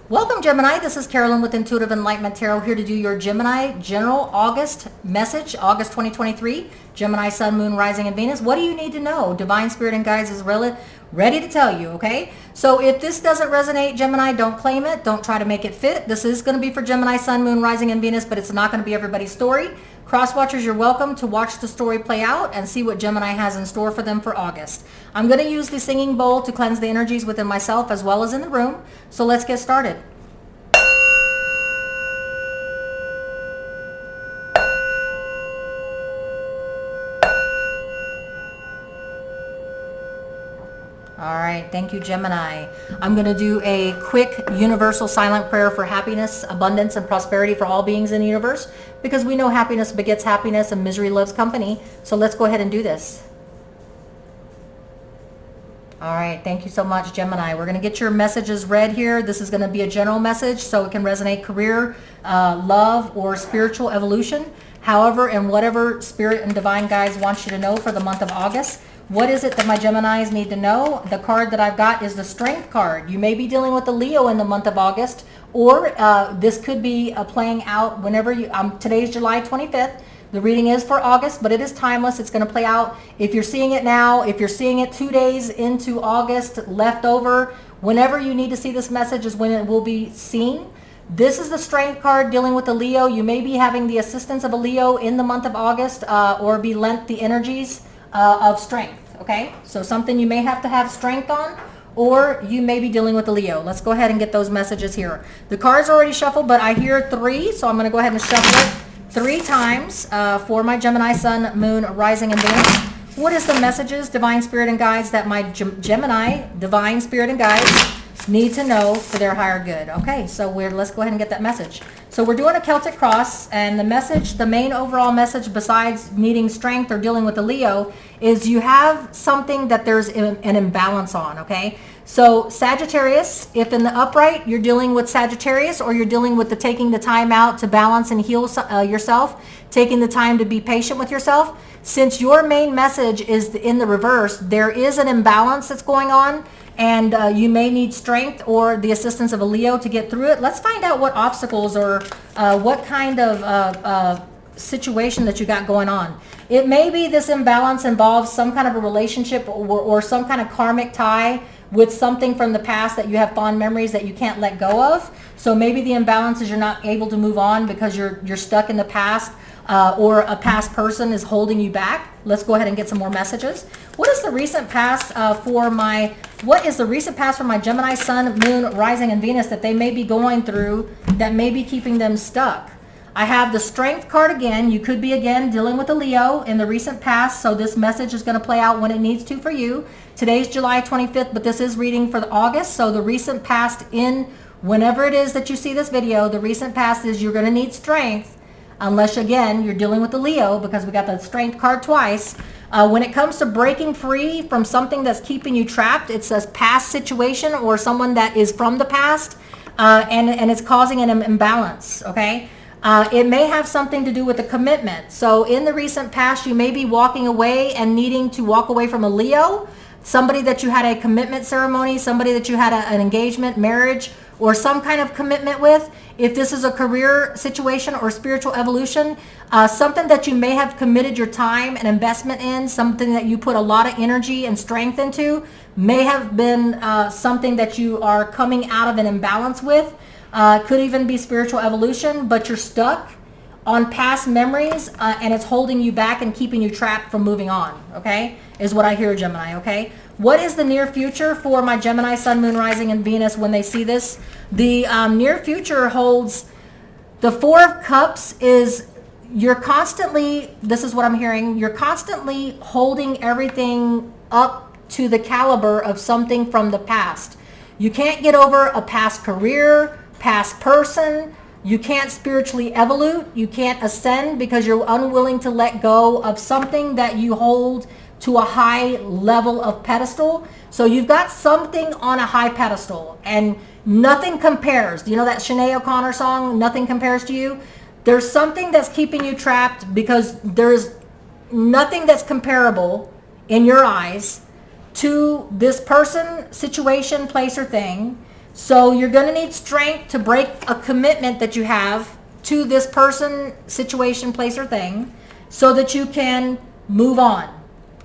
Welcome, Gemini. This is Carolyn with Intuitive Enlightenment Tarot, here to do your Gemini general August message, August 2023, Gemini, Sun, Moon, Rising, and Venus. What do you need to know? Divine Spirit and Guides is ready to tell you, okay? So if this doesn't resonate, Gemini, don't claim it. Don't try to make it fit. This is going to be for Gemini, Sun, Moon, Rising, and Venus, but it's not going to be everybody's story. Cross-watchers, you're welcome to watch the story play out and see what Gemini has in store for them for August. I'm going to use the singing bowl to cleanse the energies within myself as well as in the room. So let's get started. All right, thank you, Gemini. I'm going to do a quick universal silent prayer for happiness, abundance, and prosperity for all beings in the universe, because we know happiness begets happiness and misery loves company. So let's go ahead and do this. All right, thank you so much, Gemini. We're going to get your messages read here. This is going to be a general message, so it can resonate career, love, or spiritual evolution. However, and whatever spirit and divine guides want you to know for the month of August. What is it that my Geminis need to know? The card that I've got is the Strength card. You may be dealing with a Leo in the month of August, or this could be playing out whenever you, today's July 25th. The reading is for August, but it is timeless. It's going to play out. If you're seeing it now, if you're seeing it 2 days into August, left over, whenever you need to see this message is when it will be seen. This is the Strength card dealing with a Leo. You may be having the assistance of a Leo in the month of August, or be lent the energies of strength. Okay, so something you may have to have strength on, or you may be dealing with a Leo. Let's go ahead and get those messages here. The cards are already shuffled, but I hear 3, so I'm going to go ahead and shuffle it 3 times for my Gemini, Sun, Moon, Rising, and Venus. What is the messages, divine spirit and guides, that my Gemini, divine spirit and guides, need to know for their higher good? Okay, so let's go ahead and get that message. So we're doing a Celtic cross, and the message, the main overall message, besides needing strength or dealing with a Leo, is you have something that there's an imbalance on, okay? So Sagittarius, if in the upright you're dealing with Sagittarius, or you're dealing with taking the time out to balance and heal yourself, taking the time to be patient with yourself, since your main message is in the reverse, there is an imbalance that's going on, and you may need strength or the assistance of a Leo to get through it. Let's find out what obstacles or what kind of situation that you got going on. It may be this imbalance involves some kind of a relationship or some kind of karmic tie with something from the past that you have fond memories that you can't let go of. So maybe the imbalance is you're not able to move on because you're stuck in the past, or a past person is holding you back. Let's go ahead and get some more messages. What is the recent past for my Gemini, Sun, Moon, Rising, and Venus that they may be going through that may be keeping them stuck? I have the Strength card again. You could be again dealing with a Leo in the recent past, so this message is going to play out when it needs to for you. Today's July 25th, but this is reading for the August, so the recent past in whenever it is that you see this video, the recent past is you're going to need strength, unless again you're dealing with the Leo, because we got the Strength card twice. When it comes to breaking free from something that's keeping you trapped, it's a past situation or someone that is from the past, and it's causing an imbalance, okay? It may have something to do with a commitment. So in the recent past, you may be walking away and needing to walk away from a Leo, somebody that you had a commitment ceremony, somebody that you had an engagement, marriage, or some kind of commitment with. If this is a career situation or spiritual evolution, something that you may have committed your time and investment in, something that you put a lot of energy and strength into, may have been something that you are coming out of an imbalance with. Could even be spiritual evolution, but you're stuck on past memories, and it's holding you back and keeping you trapped from moving on, okay, is what I hear, Gemini, okay? What is the near future for my Gemini, Sun, Moon, Rising, and Venus when they see this? The near future holds the 4 of Cups. Is you're constantly, this is what I'm hearing, you're constantly holding everything up to the caliber of something from the past. You can't get over a past career, past person. You can't spiritually evolve. You can't ascend because you're unwilling to let go of something that you hold to a high level of pedestal. So you've got something on a high pedestal and nothing compares. Do you know that Sinead O'Connor song, Nothing Compares to You? There's something that's keeping you trapped because there's nothing that's comparable in your eyes to this person, situation, place, or thing So you're going to need strength to break a commitment that you have to this person, situation, place, or thing so that you can move on.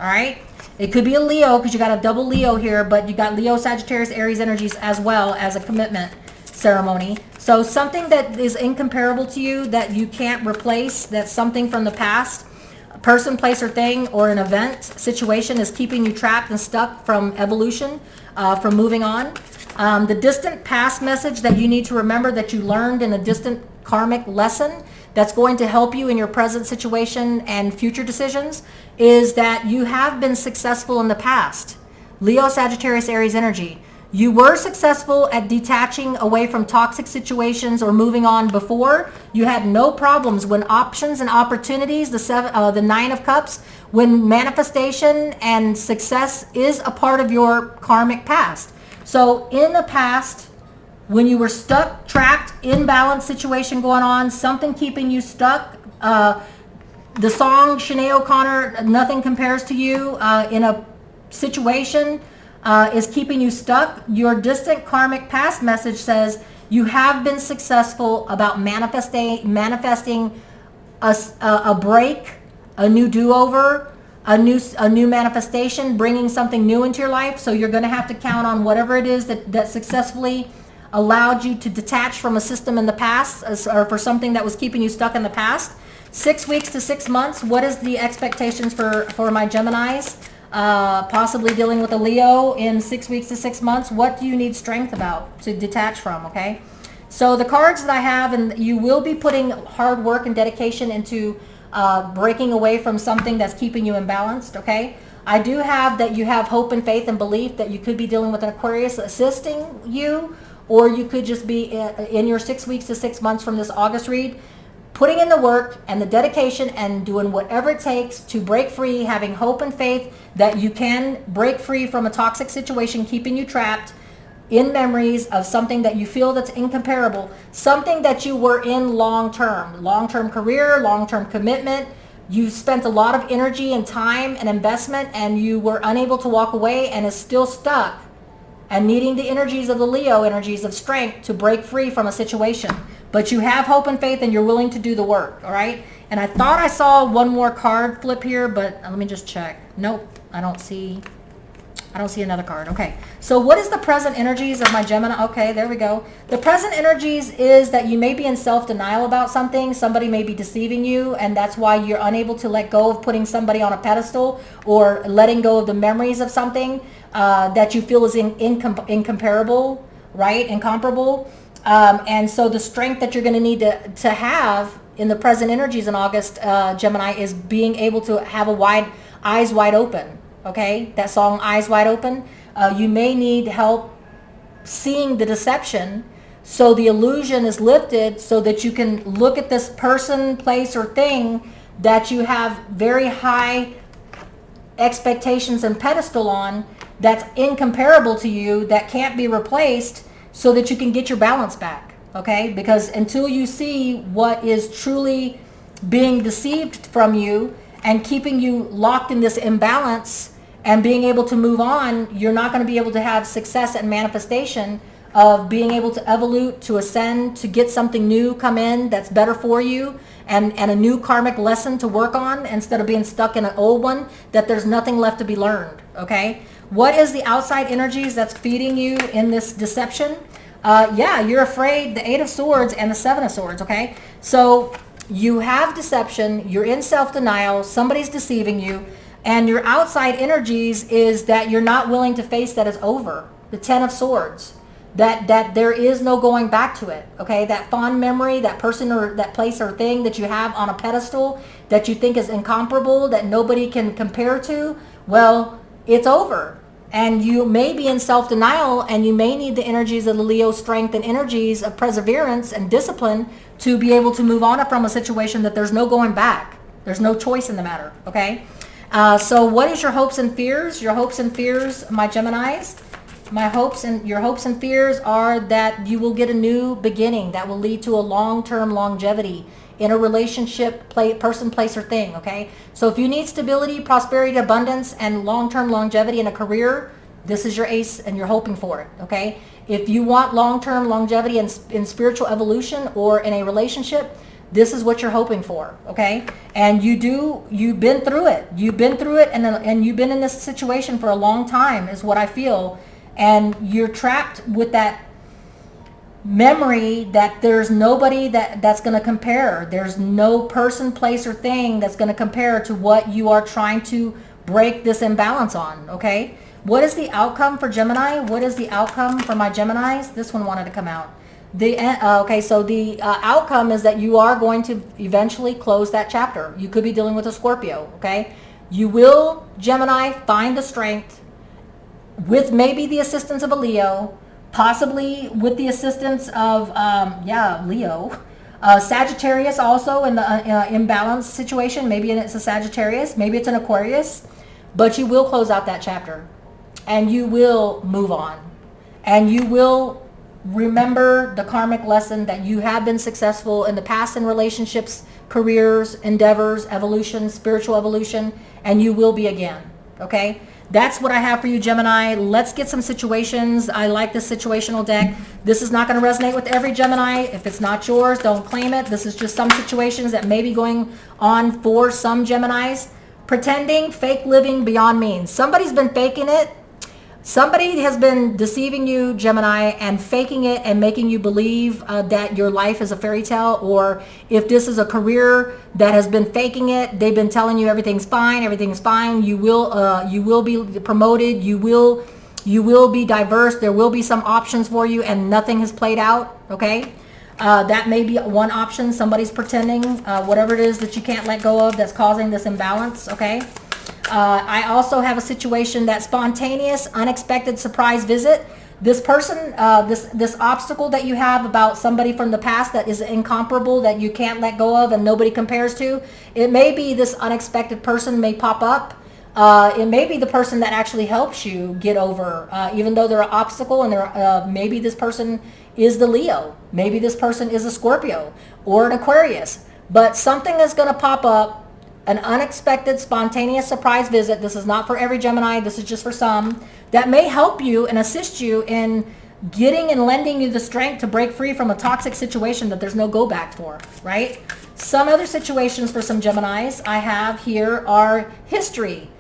All right? It could be a Leo because you got a double Leo here, but you got Leo, Sagittarius, Aries energies as well as a commitment ceremony. So something that is incomparable to you that you can't replace, that's something from the past, a person, place, or thing, or an event, situation is keeping you trapped and stuck from evolution, from moving on. The distant past message that you need to remember that you learned in a distant karmic lesson that's going to help you in your present situation and future decisions is that you have been successful in the past. Leo, Sagittarius, Aries energy. You were successful at detaching away from toxic situations or moving on before. You had no problems when options and opportunities, the Nine of Cups, when manifestation and success is a part of your karmic past. So in the past, when you were stuck, trapped, imbalanced situation going on, something keeping you stuck, the song Sinead O'Connor, Nothing Compares to You, in a situation is keeping you stuck. Your distant karmic past message says you have been successful about manifesting a break, a new do-over, a new manifestation, bringing something new into your life. So you're going to have to count on whatever it is that successfully allowed you to detach from a system in the past, or for something that was keeping you stuck in the past. 6 weeks to 6 months. What is the expectations for my Geminis? Possibly dealing with a Leo in 6 weeks to 6 months. What do you need strength about to detach from? Okay. So the cards that I have, and you will be putting hard work and dedication into breaking away from something that's keeping you imbalanced. Okay. I do have that you have hope and faith and belief that you could be dealing with an Aquarius assisting you, or you could just be in your 6 weeks to 6 months from this August read, putting in the work and the dedication and doing whatever it takes to break free, having hope and faith that you can break free from a toxic situation keeping you trapped in memories of something that you feel that's incomparable, something that you were in long-term career, long-term commitment. You spent a lot of energy and time and investment, and you were unable to walk away and is still stuck and needing the energies of the Leo, energies of strength, to break free from a situation. But you have hope and faith and you're willing to do the work, all right? And I thought I saw one more card flip here, but let me just check. Nope, I don't see another card. Okay, so what is the present energies of my Gemini? Okay, there we go. The present energies is that you may be in self-denial about something. Somebody may be deceiving you, and that's why you're unable to let go of putting somebody on a pedestal or letting go of the memories of something that you feel is incomparable, right? Incomparable. And so the strength that you're going to need to have in the present energies in August, Gemini, is being able to have eyes wide open. Okay, that song Eyes Wide Open. You may need help seeing the deception so the illusion is lifted so that you can look at this person, place, or thing that you have very high expectations and pedestal on, that's incomparable to you, that can't be replaced, so that you can get your balance back. Okay, because until you see what is truly being deceived from you and keeping you locked in this imbalance and being able to move on, you're not going to be able to have success and manifestation of being able to evolve, to ascend, to get something new come in that's better for you, and a new karmic lesson to work on instead of being stuck in an old one that there's nothing left to be learned. Okay, what is the outside energies that's feeding you in this deception? Yeah, you're afraid, the 8 of Swords and the 7 of Swords. Okay, so you have deception, you're in self-denial, somebody's deceiving you, and your outside energies is that you're not willing to face that it's over. The 10 of Swords, that there is no going back to it. Okay, that fond memory, that person or that place or thing that you have on a pedestal that you think is incomparable, that nobody can compare to, well, it's over. And you may be in self-denial, and you may need the energies of the Leo strength and energies of perseverance and discipline to be able to move on from a situation that there's no going back. There's no choice in the matter. Okay. So what is your hopes and fears? Your hopes and fears, my Geminis? Your hopes and fears are that you will get a new beginning that will lead to a long-term longevity in a relationship, person, place, or thing. Okay. So if you need stability, prosperity, abundance, and long-term longevity in a career, this is your ace and you're hoping for it. Okay. If you want long-term longevity in spiritual evolution or in a relationship, this is what you're hoping for, okay? And you've been through it. You've been through it, and you've been in this situation for a long time, is what I feel. And you're trapped with that memory that there's nobody that's going to compare. There's no person, place, or thing that's going to compare to what you are trying to break this imbalance on, okay? What is the outcome for Gemini? What is the outcome for my Geminis? This one wanted to come out. Okay, so the outcome is that you are going to eventually close that chapter. You could be dealing with a Scorpio, okay? You will, Gemini, find the strength with maybe the assistance of a Leo, possibly with the assistance of, Leo. Sagittarius also in the imbalanced situation. Maybe it's a Sagittarius, maybe it's an Aquarius, but you will close out that chapter and you will move on and you will remember the karmic lesson that you have been successful in the past in relationships, careers, endeavors, evolution, spiritual evolution, and you will be again, okay? That's what I have for you, Gemini. Let's get some situations. I like this situational deck. This is not going to resonate with every Gemini. If it's not yours, don't claim it. This is just some situations that may be going on for some Geminis. Pretending, fake living beyond means. Somebody's been faking it. Somebody has been deceiving you, Gemini, and faking it and making you believe that your life is a fairy tale. Or if this is a career that has been faking it, they've been telling you everything's fine, you will be promoted, you will be diverse, there will be some options for you, and nothing has played out, okay? That may be one option. Somebody's pretending, whatever it is that you can't let go of that's causing this imbalance, okay? I also have a situation that spontaneous, unexpected surprise visit. This person, this obstacle that you have about somebody from the past that is incomparable, that you can't let go of and nobody compares to, it may be this unexpected person may pop up. It may be the person that actually helps you get over, even though they're an obstacle, and maybe this person is the Leo. Maybe this person is a Scorpio or an Aquarius. But something is going to pop up. An unexpected, spontaneous surprise visit. This is not for every Gemini. This is just for some. That may help you and assist you in getting and lending you the strength to break free from a toxic situation that there's no go back for, right? Some other situations for some Geminis I have here are history.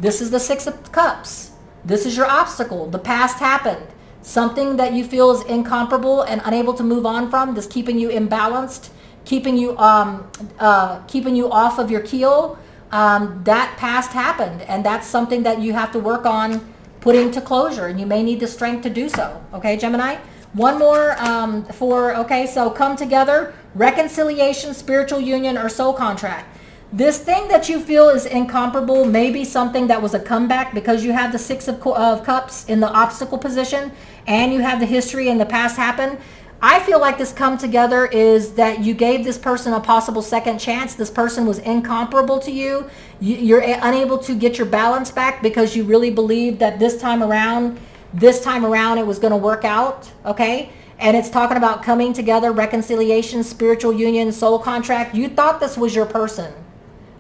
This is the Six of Cups. This is your obstacle. The past happened. Something that you feel is incomparable and unable to move on from, that's keeping you imbalanced, keeping you off of your keel. That past happened, and that's something that you have to work on putting to closure, and you may need the strength to do so. Okay, Gemini? One more so come together, reconciliation, spiritual union, or soul contract. This thing that you feel is incomparable may be something that was a comeback, because you have the Six of Cups in the obstacle position and you have the history and the past happened. I feel like this come together is that you gave this person a possible second chance. This person was incomparable to you. You're unable to get your balance back because you really believed that this time around it was going to work out, okay? And it's talking about coming together, reconciliation, spiritual union, soul contract. You thought this was your person.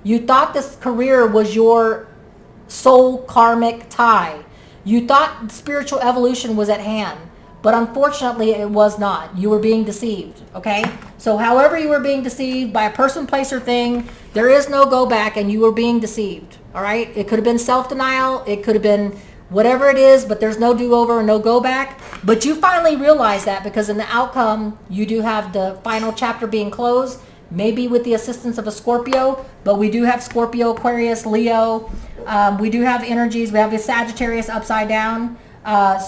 You thought this career was your soul karmic tie. You thought spiritual evolution was at hand. But unfortunately, it was not. You were being deceived, okay? So however you were being deceived by a person, place, or thing, there is no go back, and you were being deceived, all right? It could have been self-denial. It could have been whatever it is, but there's no do-over and no go back. But you finally realize that, because in the outcome, you do have the final chapter being closed, maybe with the assistance of a Scorpio, but we do have Scorpio, Aquarius, Leo. We do have energies. We have the Sagittarius upside down.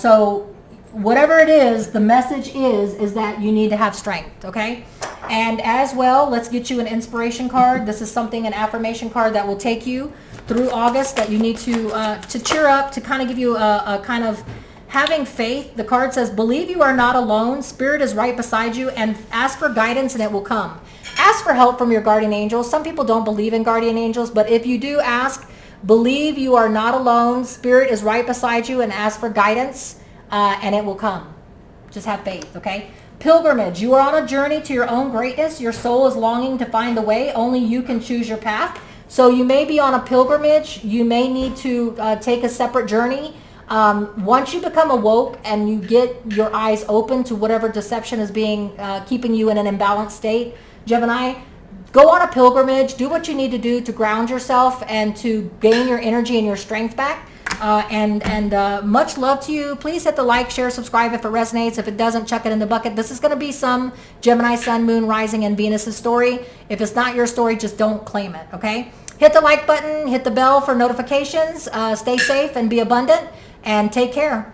So whatever it is, the message is that you need to have strength, okay? And as well, let's get you an inspiration card. This is something, an affirmation card that will take you through August, that you need to cheer up, to kind of give you a kind of having faith. The card says, believe you are not alone. Spirit is right beside you, and ask for guidance and it will come. Ask for help from your guardian angels. Some people don't believe in guardian angels, but if you do ask, believe you are not alone. Spirit is right beside you, and ask for guidance. And it will come. Just have faith, okay? Pilgrimage. You are on a journey to your own greatness. Your soul is longing to find the way. Only you can choose your path. So you may be on a pilgrimage. You may need to take a separate journey. Once you become awoke and you get your eyes open to whatever deception is being keeping you in an imbalanced state, Gemini, go on a pilgrimage, do what you need to do to ground yourself and to gain your energy and your strength back. Much love to you. Please hit the like, share, subscribe if it resonates. If it doesn't, chuck it in the bucket. This is going to be some Gemini, Sun, Moon, Rising, and Venus's story. If it's not your story, just don't claim it, okay? Hit the like button, hit the bell for notifications. Stay safe and be abundant, and take care.